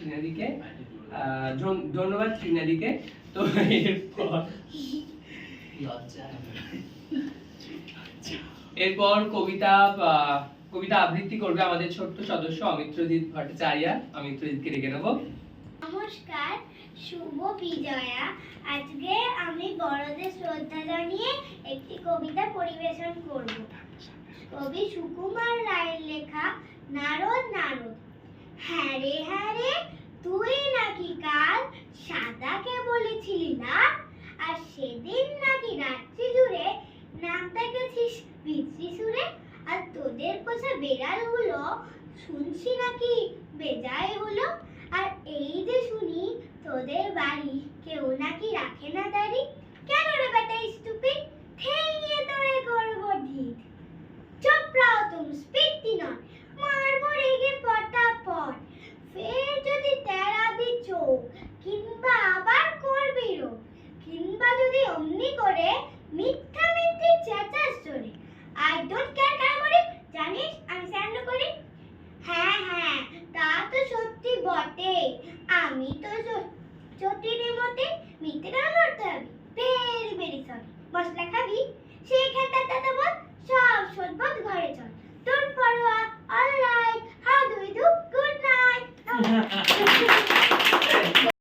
ত্রিনাদিকে। ধন্যবাদ ত্রিনাদিকে। তো এরপর কবিতা আবৃত্তি করবে আমাদের ছোট্ট সদস্য অমিত্রজিৎ ভট্টাচার্য। অমিত্রজিৎকে ডেকে নেব। নমস্কার, শুভ বিজয়া। আজকে আমি বড়দের শ্রদ্ধা জানিয়ে একটি কবিতা পরিবেশন করব। কবি সুকুমার রায়ের লেখা নারদ নারদ। হ্যাঁ রে তুই নাকি কাল সাদাকে বলেছিলি না, আর সেদিন নাকি রাত্রি জুড়ে নাক ডেকেছিস বিচ্ছি সুরে। আর তোদের পোষা বেড়ালগুলো শুনছি নাকি বেজায় হলো। আর এই যে শুনি তোদের বাড়ি কেউ নাকি রাখে না দাড়ি। কেন রে বেটা স্টুপিড, ঠেঙিয়ে তোরে করবো ঢিক। চপড়াও তুমি স্পিডটি নয়, মারবো রেগে পটাপট। ফের যদি তেরাবি চোখ, কিংবা আবার করবি রোগ, কিংবা যদি অমনি করে মিথ্যা মিথ্যে চেঁচাস জোরে। আই ডোন্ট কেয়ার কেন করি, জানিস আমি স্যান্ড করি। হ্যাঁ তা তো সত্যি বটে, আমি তো চটিনি মতে। মিথ্যে কেন করতে হবে, ভেরি ভেরি সরি। মশলা খাবি সেই খেতে বল।